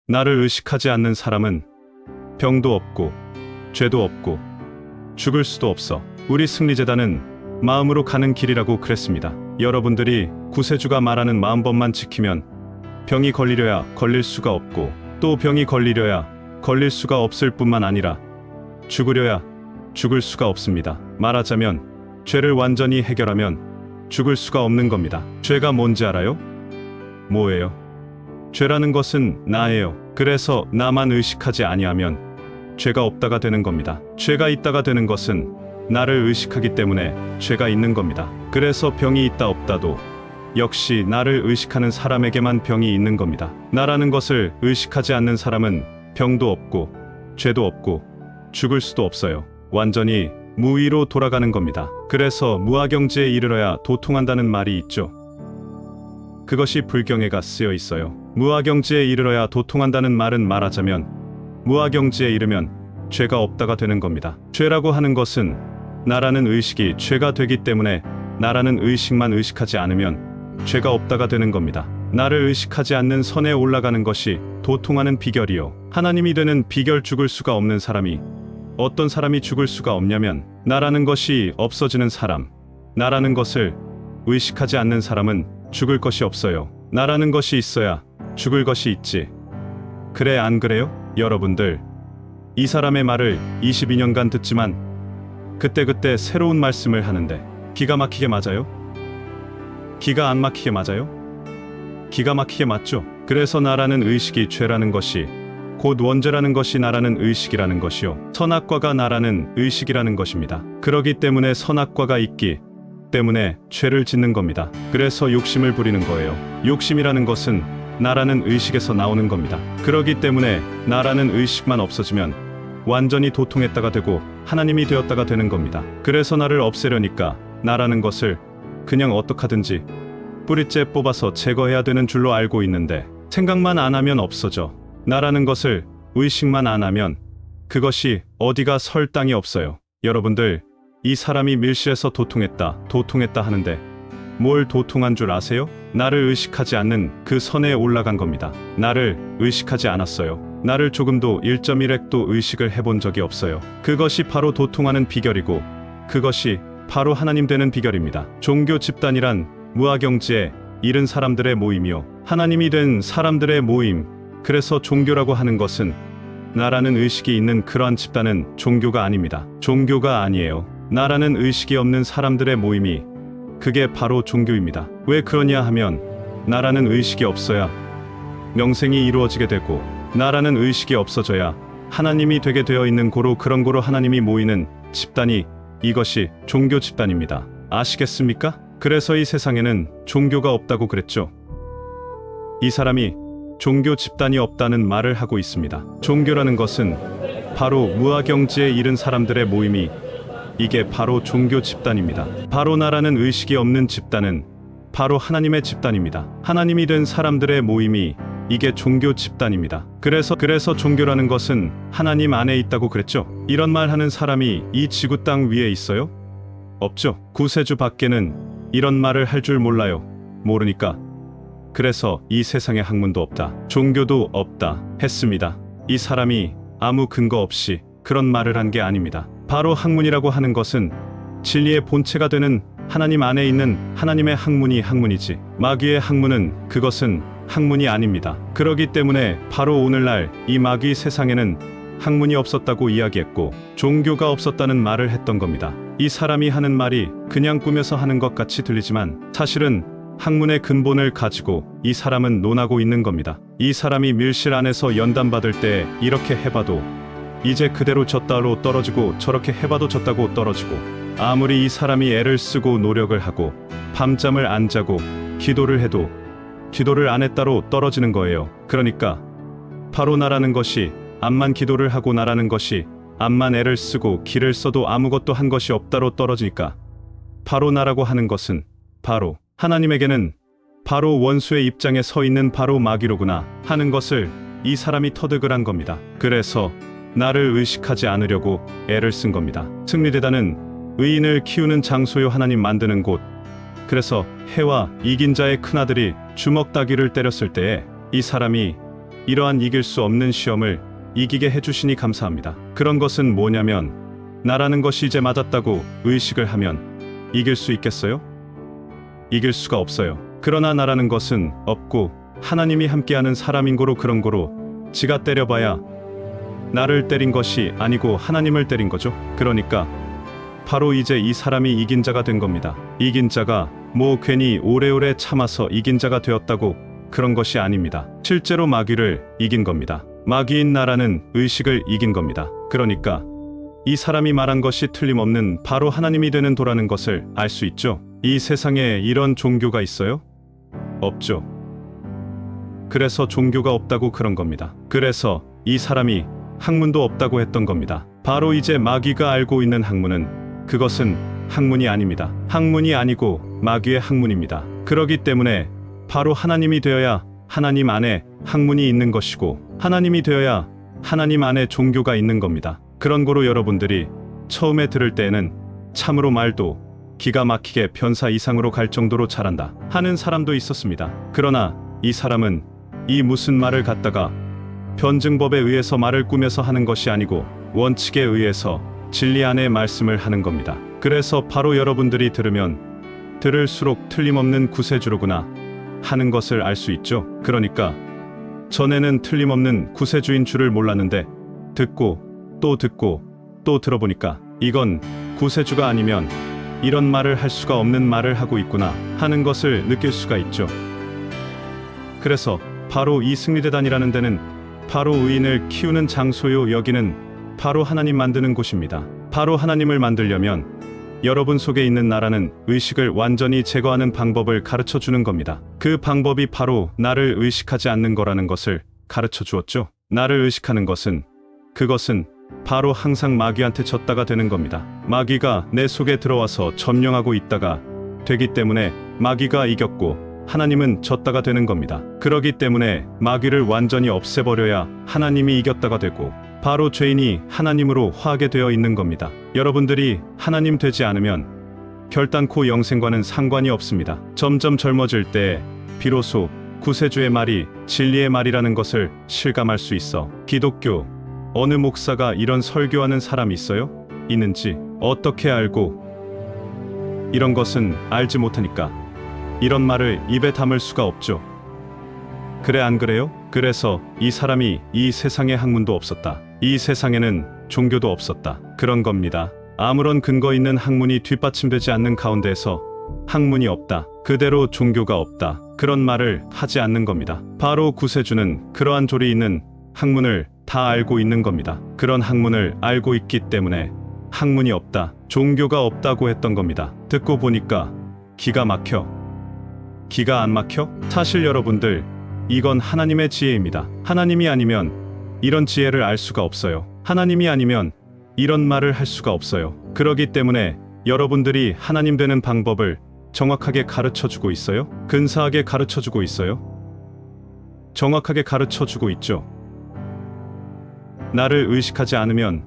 나를 의식하지 않는 사람은 병도 없고 죄도 없고 죽을 수도 없어. 우리 승리재단은 마음으로 가는 길이라고 그랬습니다. 여러분들이 구세주가 말하는 마음법만 지키면 병이 걸리려야 걸릴 수가 없고 또 병이 걸리려야 걸릴 수가 없을 뿐만 아니라 죽으려야 죽을 수가 없습니다. 말하자면 죄를 완전히 해결하면 죽을 수가 없는 겁니다. 죄가 뭔지 알아요? 뭐예요? 죄라는 것은 나예요. 그래서 나만 의식하지 아니하면 죄가 없다가 되는 겁니다. 죄가 있다가 되는 것은 나를 의식하기 때문에 죄가 있는 겁니다. 그래서 병이 있다 없다도 역시 나를 의식하는 사람에게만 병이 있는 겁니다. 나라는 것을 의식하지 않는 사람은 병도 없고 죄도 없고 죽을 수도 없어요. 완전히 무위로 돌아가는 겁니다. 그래서 무아경지에 이르러야 도통한다는 말이 있죠. 그것이 불경에가 쓰여 있어요. 무아경지에 이르러야 도통한다는 말은 말하자면 무아경지에 이르면 죄가 없다가 되는 겁니다. 죄라고 하는 것은 나라는 의식이 죄가 되기 때문에 나라는 의식만 의식하지 않으면 죄가 없다가 되는 겁니다. 나를 의식하지 않는 선에 올라가는 것이 도통하는 비결이요. 하나님이 되는 비결. 죽을 수가 없는 사람이 어떤 사람이 죽을 수가 없냐면 나라는 것이 없어지는 사람. 나라는 것을 의식하지 않는 사람은 죽을 것이 없어요. 나라는 것이 있어야 죽을 것이 있지. 그래 안 그래요? 여러분들 이 사람의 말을 22년간 듣지만 그때그때 새로운 말씀을 하는데 기가 막히게 맞아요? 기가 안 막히게 맞아요? 기가 막히게 맞죠? 그래서 나라는 의식이 죄라는 것이 곧 원죄라는 것이 나라는 의식이라는 것이요. 선악과가 나라는 의식이라는 것입니다. 그러기 때문에 선악과가 있기 때문에 죄를 짓는 겁니다. 그래서 욕심을 부리는 거예요. 욕심이라는 것은 나라는 의식에서 나오는 겁니다. 그러기 때문에 나라는 의식만 없어지면 완전히 도통했다가 되고 하나님이 되었다가 되는 겁니다. 그래서 나를 없애려니까 나라는 것을 그냥 어떡하든지 뿌리째 뽑아서 제거해야 되는 줄로 알고 있는데 생각만 안 하면 없어져. 나라는 것을 의식만 안 하면 그것이 어디가 설 땅이 없어요. 여러분들 이 사람이 밀실에서 도통했다 하는데 뭘 도통한 줄 아세요? 나를 의식하지 않는 그 선에 올라간 겁니다. 나를 의식하지 않았어요. 나를 조금도 1.1핵도 의식을 해본 적이 없어요. 그것이 바로 도통하는 비결이고 그것이 바로 하나님 되는 비결입니다. 종교 집단이란 무아경지에 이른 사람들의 모임이요. 하나님이 된 사람들의 모임. 그래서 종교라고 하는 것은 나라는 의식이 있는 그러한 집단은 종교가 아닙니다. 종교가 아니에요. 나라는 의식이 없는 사람들의 모임이 그게 바로 종교입니다. 왜 그러냐 하면 나라는 의식이 없어야 명생이 이루어지게 되고 나라는 의식이 없어져야 하나님이 되게 되어 있는 고로 그런 고로 하나님이 모이는 집단이 이것이 종교 집단입니다. 아시겠습니까? 그래서 이 세상에는 종교가 없다고 그랬죠. 이 사람이 종교 집단이 없다는 말을 하고 있습니다. 종교라는 것은 바로 무아경지에 이른 사람들의 모임이 이게 바로 종교 집단입니다. 바로 나라는 의식이 없는 집단은 바로 하나님의 집단입니다. 하나님이 된 사람들의 모임이 이게 종교 집단입니다. 그래서 종교라는 것은 하나님 안에 있다고 그랬죠. 이런 말 하는 사람이 이 지구 땅 위에 있어요? 없죠. 구세주 밖에는 이런 말을 할 줄 몰라요. 모르니까. 그래서 이 세상에 학문도 없다, 종교도 없다 했습니다. 이 사람이 아무 근거 없이 그런 말을 한 게 아닙니다. 바로 학문이라고 하는 것은 진리의 본체가 되는 하나님 안에 있는 하나님의 학문이 학문이지 마귀의 학문은 그것은 학문이 아닙니다. 그러기 때문에 바로 오늘날 이 마귀 세상에는 학문이 없었다고 이야기했고 종교가 없었다는 말을 했던 겁니다. 이 사람이 하는 말이 그냥 꾸며서 하는 것 같이 들리지만 사실은 학문의 근본을 가지고 이 사람은 논하고 있는 겁니다. 이 사람이 밀실 안에서 연단받을 때 이렇게 해봐도 이제 그대로 졌다로 떨어지고 저렇게 해봐도 졌다고 떨어지고 아무리 이 사람이 애를 쓰고 노력을 하고 밤잠을 안 자고 기도를 해도 기도를 안 했다로 떨어지는 거예요. 그러니까 바로 나라는 것이 암만 기도를 하고 나라는 것이 암만 애를 쓰고 기를 써도 아무것도 한 것이 없다로 떨어지니까 바로 나라고 하는 것은 바로 하나님에게는 바로 원수의 입장에 서 있는 바로 마귀로구나 하는 것을 이 사람이 터득을 한 겁니다. 그래서 나를 의식하지 않으려고 애를 쓴 겁니다. 승리재단은 의인을 키우는 장소요, 하나님 만드는 곳. 그래서 해와 이긴 자의 큰아들이 주먹 따귀를 때렸을 때에 이 사람이 이러한 이길 수 없는 시험을 이기게 해주시니 감사합니다. 그런 것은 뭐냐면 나라는 것이 이제 맞았다고 의식을 하면 이길 수 있겠어요? 이길 수가 없어요. 그러나 나라는 것은 없고 하나님이 함께하는 사람인 고로 그런 고로 지가 때려봐야 나를 때린 것이 아니고 하나님을 때린 거죠. 그러니까 바로 이제 이 사람이 이긴 자가 된 겁니다. 이긴 자가 뭐 괜히 오래오래 참아서 이긴 자가 되었다고 그런 것이 아닙니다. 실제로 마귀를 이긴 겁니다. 마귀인 나라는 의식을 이긴 겁니다. 그러니까 이 사람이 말한 것이 틀림없는 바로 하나님이 되는 도라는 것을 알 수 있죠. 이 세상에 이런 종교가 있어요? 없죠. 그래서 종교가 없다고 그런 겁니다. 그래서 이 사람이 학문도 없다고 했던 겁니다. 바로 이제 마귀가 알고 있는 학문은 그것은 학문이 아닙니다. 학문이 아니고 마귀의 학문입니다. 그러기 때문에 바로 하나님이 되어야 하나님 안에 학문이 있는 것이고 하나님이 되어야 하나님 안에 종교가 있는 겁니다. 그런 거로 여러분들이 처음에 들을 때에는 참으로 말도 기가 막히게 변사 이상으로 갈 정도로 잘한다 하는 사람도 있었습니다. 그러나 이 사람은 이 무슨 말을 갖다가 변증법에 의해서 말을 꾸며서 하는 것이 아니고 원칙에 의해서 진리 안에 말씀을 하는 겁니다. 그래서 바로 여러분들이 들으면 들을수록 틀림없는 구세주로구나 하는 것을 알 수 있죠. 그러니까 전에는 틀림없는 구세주인 줄을 몰랐는데 듣고 또 듣고 또 들어보니까 이건 구세주가 아니면 이런 말을 할 수가 없는 말을 하고 있구나 하는 것을 느낄 수가 있죠. 그래서 바로 이 승리대단이라는 데는 바로 의인을 키우는 장소요, 여기는 바로 하나님 만드는 곳입니다. 바로 하나님을 만들려면 여러분 속에 있는 나라는 의식을 완전히 제거하는 방법을 가르쳐 주는 겁니다. 그 방법이 바로 나를 의식하지 않는 거라는 것을 가르쳐 주었죠. 나를 의식하는 것은 그것은 바로 항상 마귀한테 졌다가 되는 겁니다. 마귀가 내 속에 들어와서 점령하고 있다가 되기 때문에 마귀가 이겼고 하나님은 졌다가 되는 겁니다. 그러기 때문에 마귀를 완전히 없애버려야 하나님이 이겼다가 되고 바로 죄인이 하나님으로 화하게 되어 있는 겁니다. 여러분들이 하나님 되지 않으면 결단코 영생과는 상관이 없습니다. 점점 젊어질 때 비로소 구세주의 말이 진리의 말이라는 것을 실감할 수 있어. 기독교 어느 목사가 이런 설교하는 사람이 있어요? 있는지 어떻게 알고 이런 것은 알지 못하니까 이런 말을 입에 담을 수가 없죠. 그래 안 그래요? 그래서 이 사람이 이 세상에 학문도 없었다. 이 세상에는 종교도 없었다. 그런 겁니다. 아무런 근거 있는 학문이 뒷받침되지 않는 가운데에서 학문이 없다. 그대로 종교가 없다. 그런 말을 하지 않는 겁니다. 바로 구세주는 그러한 조리 있는 학문을 다 알고 있는 겁니다. 그런 학문을 알고 있기 때문에 학문이 없다. 종교가 없다고 했던 겁니다. 듣고 보니까 기가 막혀. 기가 안 막혀? 사실 여러분들 이건 하나님의 지혜입니다. 하나님이 아니면 이런 지혜를 알 수가 없어요. 하나님이 아니면 이런 말을 할 수가 없어요. 그러기 때문에 여러분들이 하나님 되는 방법을 정확하게 가르쳐주고 있어요? 근사하게 가르쳐주고 있어요? 정확하게 가르쳐주고 있죠. 나를 의식하지 않으면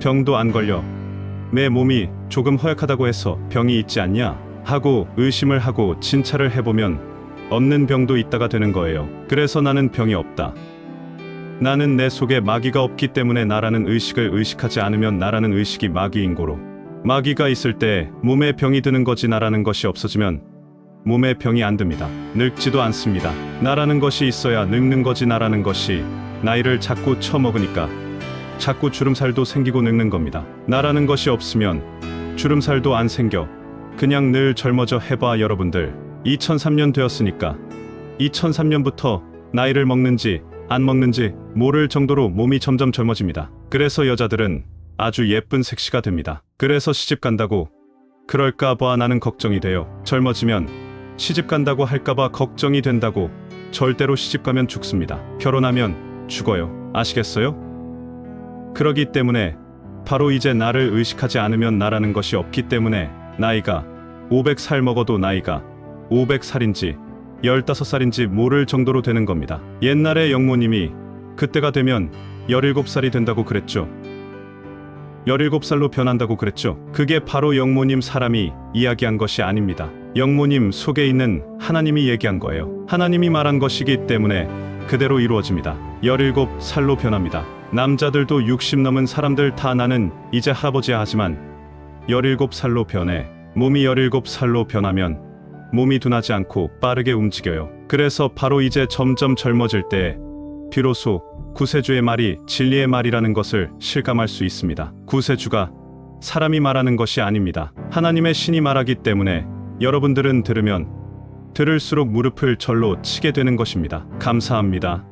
병도 안 걸려. 내 몸이 조금 허약하다고 해서 병이 있지 않냐 하고 의심을 하고 진찰을 해보면 없는 병도 있다가 되는 거예요. 그래서 나는 병이 없다. 나는 내 속에 마귀가 없기 때문에 나라는 의식을 의식하지 않으면 나라는 의식이 마귀인 고로 마귀가 있을 때 몸에 병이 드는 거지 나라는 것이 없어지면 몸에 병이 안 듭니다. 늙지도 않습니다. 나라는 것이 있어야 늙는 거지 나라는 것이 나이를 자꾸 처먹으니까 자꾸 주름살도 생기고 늙는 겁니다. 나라는 것이 없으면 주름살도 안 생겨. 그냥 늘 젊어져 해봐. 여러분들 2003년 되었으니까 2003년부터 나이를 먹는지 안 먹는지 모를 정도로 몸이 점점 젊어집니다. 그래서 여자들은 아주 예쁜 섹시가 됩니다. 그래서 시집 간다고 그럴까봐 나는 걱정이 돼요. 젊어지면 시집 간다고 할까봐 걱정이 된다고. 절대로 시집 가면 죽습니다. 결혼하면 죽어요. 아시겠어요? 그러기 때문에 바로 이제 나를 의식하지 않으면 나라는 것이 없기 때문에 나이가 500살 먹어도 나이가 500살인지 15살인지 모를 정도로 되는 겁니다. 옛날에 영모님이 그때가 되면 17살이 된다고 그랬죠. 17살로 변한다고 그랬죠. 그게 바로 영모님 사람이 이야기한 것이 아닙니다. 영모님 속에 있는 하나님이 얘기한 거예요. 하나님이 말한 것이기 때문에 그대로 이루어집니다. 17살로 변합니다. 남자들도 60 넘은 사람들 다 나는 이제 할아버지야 하지만 17살로 변해. 몸이 17살로 변하면 몸이 둔하지 않고 빠르게 움직여요. 그래서 바로 이제 점점 젊어질 때 비로소 구세주의 말이 진리의 말이라는 것을 실감할 수 있습니다. 구세주가 사람이 말하는 것이 아닙니다. 하나님의 신이 말하기 때문에 여러분들은 들으면 들을수록 무릎을 절로 치게 되는 것입니다. 감사합니다.